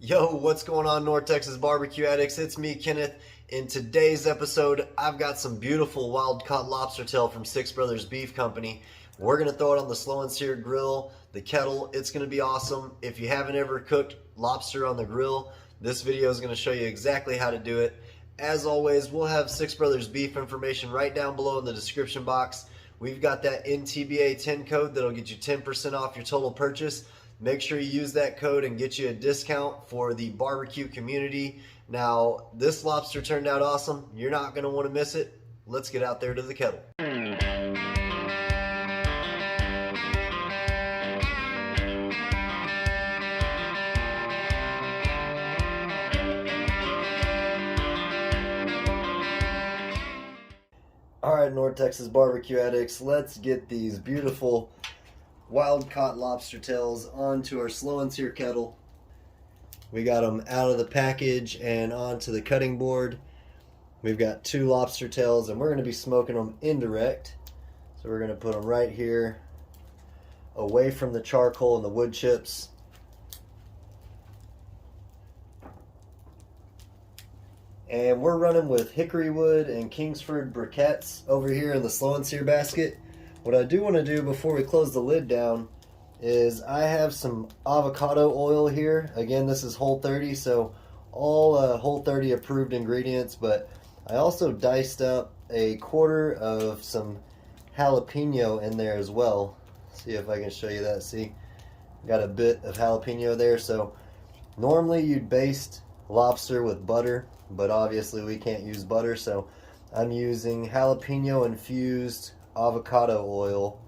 Yo, what's going on, North Texas barbecue addicts? It's me, Kenneth. In today's episode, I've got some beautiful wild caught lobster tail from Six Brothers Beef Company. We're going to throw it on the slow and sear grill, the kettle. It's going to be awesome. If you haven't ever cooked lobster on the grill, this video is going to show you exactly how to do it. As always, we'll have Six Brothers Beef information right down below in the description box. We've got that NTBA 10 code that'll get you 10% off your total purchase. Make sure you use that code and get you a discount for the barbecue community. Now, this lobster turned out awesome. You're not going to want to miss it. Let's get out there to the kettle. All right, North Texas barbecue addicts, let's get these beautiful wild caught lobster tails onto our slow and sear kettle. We got them out of the package and onto the cutting board. We've got 2 lobster tails and we're going to be smoking them indirect. So we're going to put them right here away from the charcoal and the wood chips. And we're running with hickory wood and Kingsford briquettes over here in the slow and sear basket. What I do want to do before we close the lid down is I have some avocado oil here. Again, this is Whole 30, so all Whole 30 approved ingredients, but I also diced up a quarter of some jalapeno in there as well. See if I can show you that. See, got a bit of jalapeno there. So normally you'd baste lobster with butter, but obviously we can't use butter, so I'm using jalapeno infused avocado oil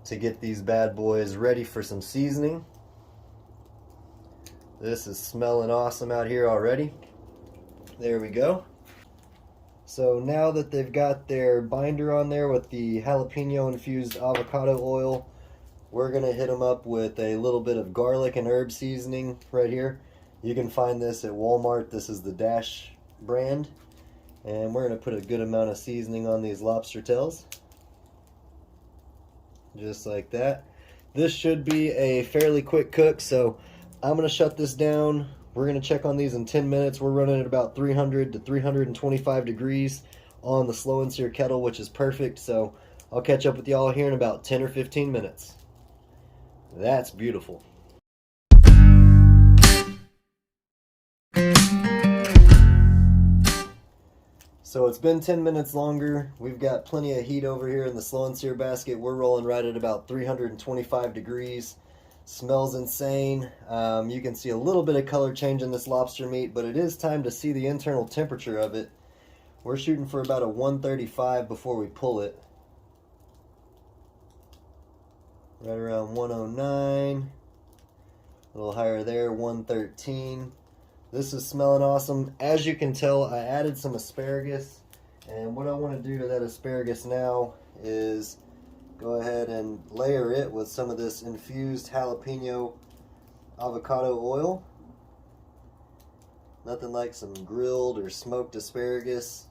to get these bad boys ready for some seasoning. This is smelling awesome out here already. There we go. So now that they've got their binder on there with the jalapeno infused avocado oil, we're gonna hit them up with a little bit of garlic and herb seasoning right here. You can find this at Walmart. This is the Dash brand. And we're gonna put a good amount of seasoning on these lobster tails. Just like that. This should be a fairly quick cook, so I'm going to shut this down. We're going to check on these in 10 minutes. We're running at about 300 to 325 degrees on the slow and sear kettle, which is perfect. So I'll catch up with y'all here in about 10 or 15 minutes. That's beautiful. So it's been 10 minutes longer. We've got plenty of heat over here in the slow and sear basket. We're rolling right at about 325 degrees. Smells insane. You can see a little bit of color change in this lobster meat, but it is time to see the internal temperature of it. We're shooting for about a 135 before we pull it. Right around 109. A little higher there, 113. This is smelling awesome. As you can tell, I added some asparagus, and what I want to do to that asparagus now is go ahead and layer it with some of this infused jalapeno avocado oil. Nothing like some grilled or smoked asparagus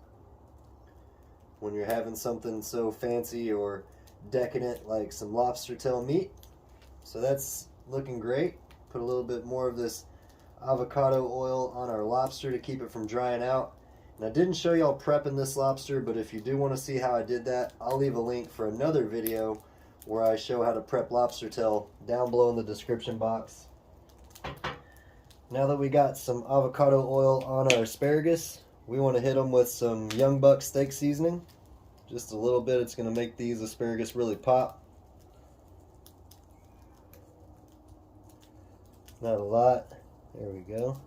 when you're having something so fancy or decadent like some lobster tail meat. So that's looking great. Put a little bit more of this avocado oil on our lobster to keep it from drying out. And I didn't show y'all prepping this lobster, but if you do want to see how I did that, I'll leave a link for another video where I show how to prep lobster tail down below in the description box. Now that we got some avocado oil on our asparagus, we want to hit them with some Young Buck steak seasoning. Just a little bit. It's going to make these asparagus really pop. Not a lot. There we go.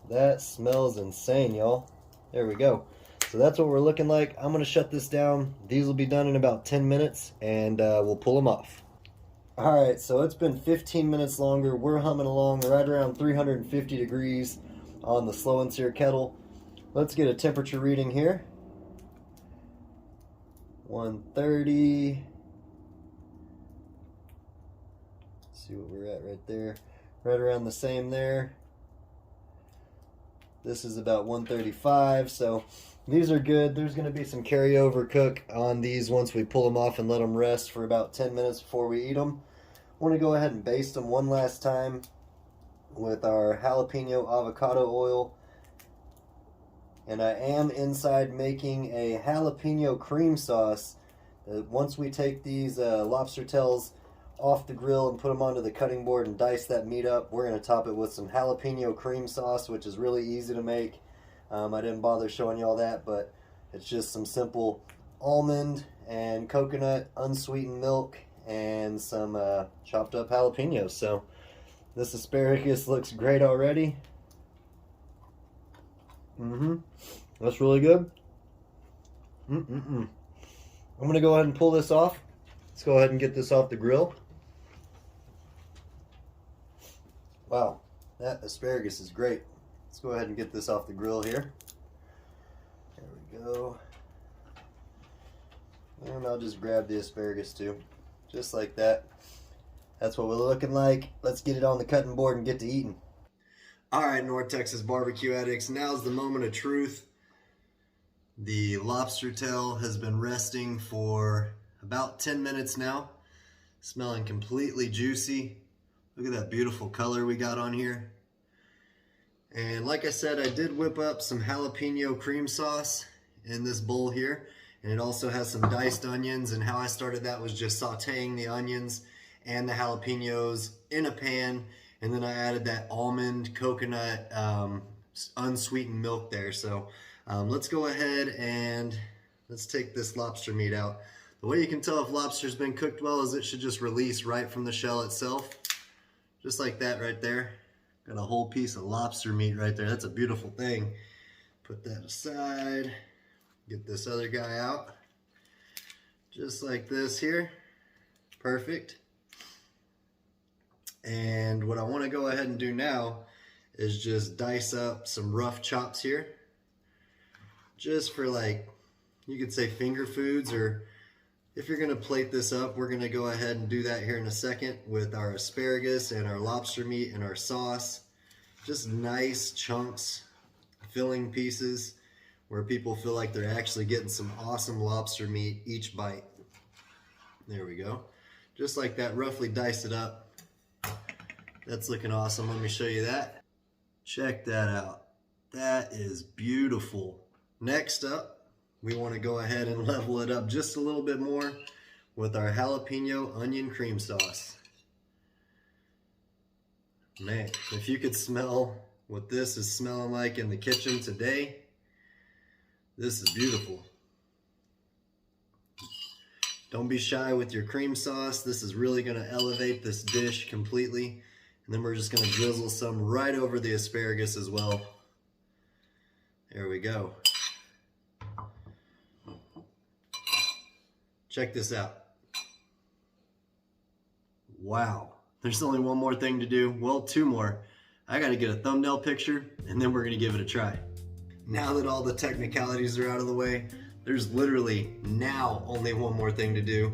That smells insane, y'all. There we go. So that's what we're looking like. I'm going to shut this down. These will be done in about 10 minutes, and we'll pull them off. Alright, so it's been 15 minutes longer. We're humming along right around 350 degrees on the slow and sear kettle. Let's get a temperature reading here. 130. Let's see what we're at right there. Right around the same there. This is about 135, so these are good. There's going to be some carryover cook on these once we pull them off and let them rest for about 10 minutes before we eat them. I want to go ahead and baste them one last time with our jalapeno avocado oil. And I am inside making a jalapeno cream sauce. Once we take these lobster tails off the grill and put them onto the cutting board and dice that meat up, we're going to top it with some jalapeno cream sauce, which is really easy to make. I didn't bother showing you all that, but it's just some simple almond and coconut unsweetened milk and some chopped up jalapenos. So this asparagus looks great already. That's really good. I'm gonna go ahead and pull this off. Let's go ahead and get this off the grill. Wow, that asparagus is great. Let's go ahead and get this off the grill here. There we go. And I'll just grab the asparagus too. Just like that. That's what we're looking like. Let's get it on the cutting board and get to eating. Alright, North Texas barbecue addicts, now's the moment of truth. The lobster tail has been resting for about 10 minutes now. Smelling completely juicy. Look at that beautiful color we got on here. And like I said, I did whip up some jalapeno cream sauce in this bowl here. And it also has some diced onions, and how I started that was just sauteing the onions and the jalapenos in a pan. And then I added that almond, coconut, unsweetened milk there. So let's go ahead and let's take this lobster meat out. The way you can tell if lobster's been cooked well is it should just release right from the shell itself. Just like that right there. Got a whole piece of lobster meat right there. That's a beautiful thing. Put that aside. Get this other guy out. Just like this here. Perfect. And what I want to go ahead and do now is just dice up some rough chops here. Just for, like, you could say finger foods, or if you're going to plate this up, we're going to go ahead and do that here in a second with our asparagus and our lobster meat and our sauce. Just nice chunks, filling pieces where people feel like they're actually getting some awesome lobster meat each bite. There we go. Just like that, roughly dice it up. That's looking awesome. Let me show you that. Check that out. That is beautiful. Next up, we want to go ahead and level it up just a little bit more with our jalapeno onion cream sauce. Man, if you could smell what this is smelling like in the kitchen today, this is beautiful. Don't be shy with your cream sauce. This is really going to elevate this dish completely. And then we're just going to drizzle some right over the asparagus as well. There we go. Check this out. Wow. There's only one more thing to do. Well, two more. I got to get a thumbnail picture, and then we're going to give it a try. Now that all the technicalities are out of the way, there's literally now only one more thing to do.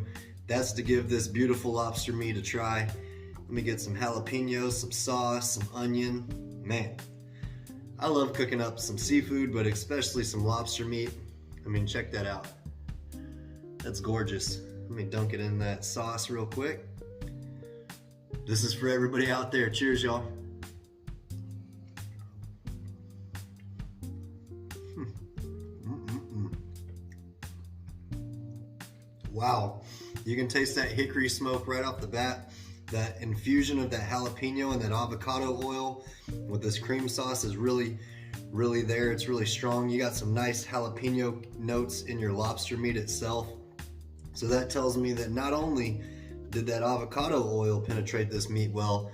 That's to give this beautiful lobster meat a try. Let me get some jalapenos, some sauce, some onion. Man, I love cooking up some seafood, but especially some lobster meat. I mean, check that out. That's gorgeous. Let me dunk it in that sauce real quick. This is for everybody out there. Cheers, y'all. Wow, you can taste that hickory smoke right off the bat. That infusion of that jalapeno and that avocado oil with this cream sauce is really there. It's really strong. You got some nice jalapeno notes in your lobster meat itself. So that tells me that not only did that avocado oil penetrate this meat well,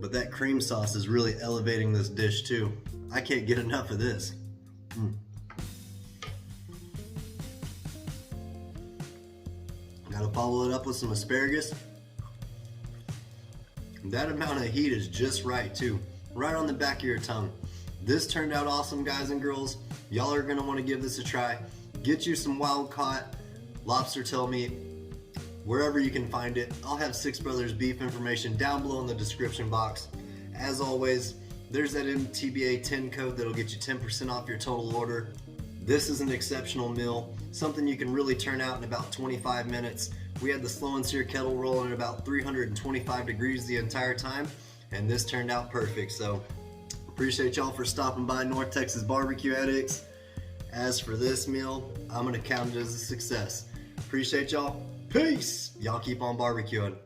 but that cream sauce is really elevating this dish too. I can't get enough of this. Gotta follow it up with some asparagus. That amount of heat is just right too. Right on the back of your tongue. This turned out awesome, guys and girls. Y'all are gonna wanna give this a try. Get you some wild caught lobster tail meat wherever you can find it. I'll have Six Brothers Beef information down below in the description box. As always, there's that MTBA 10 code that'll get you 10% off your total order. This is an exceptional meal, something you can really turn out in about 25 minutes. We had the slow and sear kettle rolling at about 325 degrees the entire time, and this turned out perfect. So appreciate y'all for stopping by North Texas Barbecue Addicts. As for this meal, I'm gonna count it as a success. Appreciate y'all. Peace. Y'all keep on barbecuing.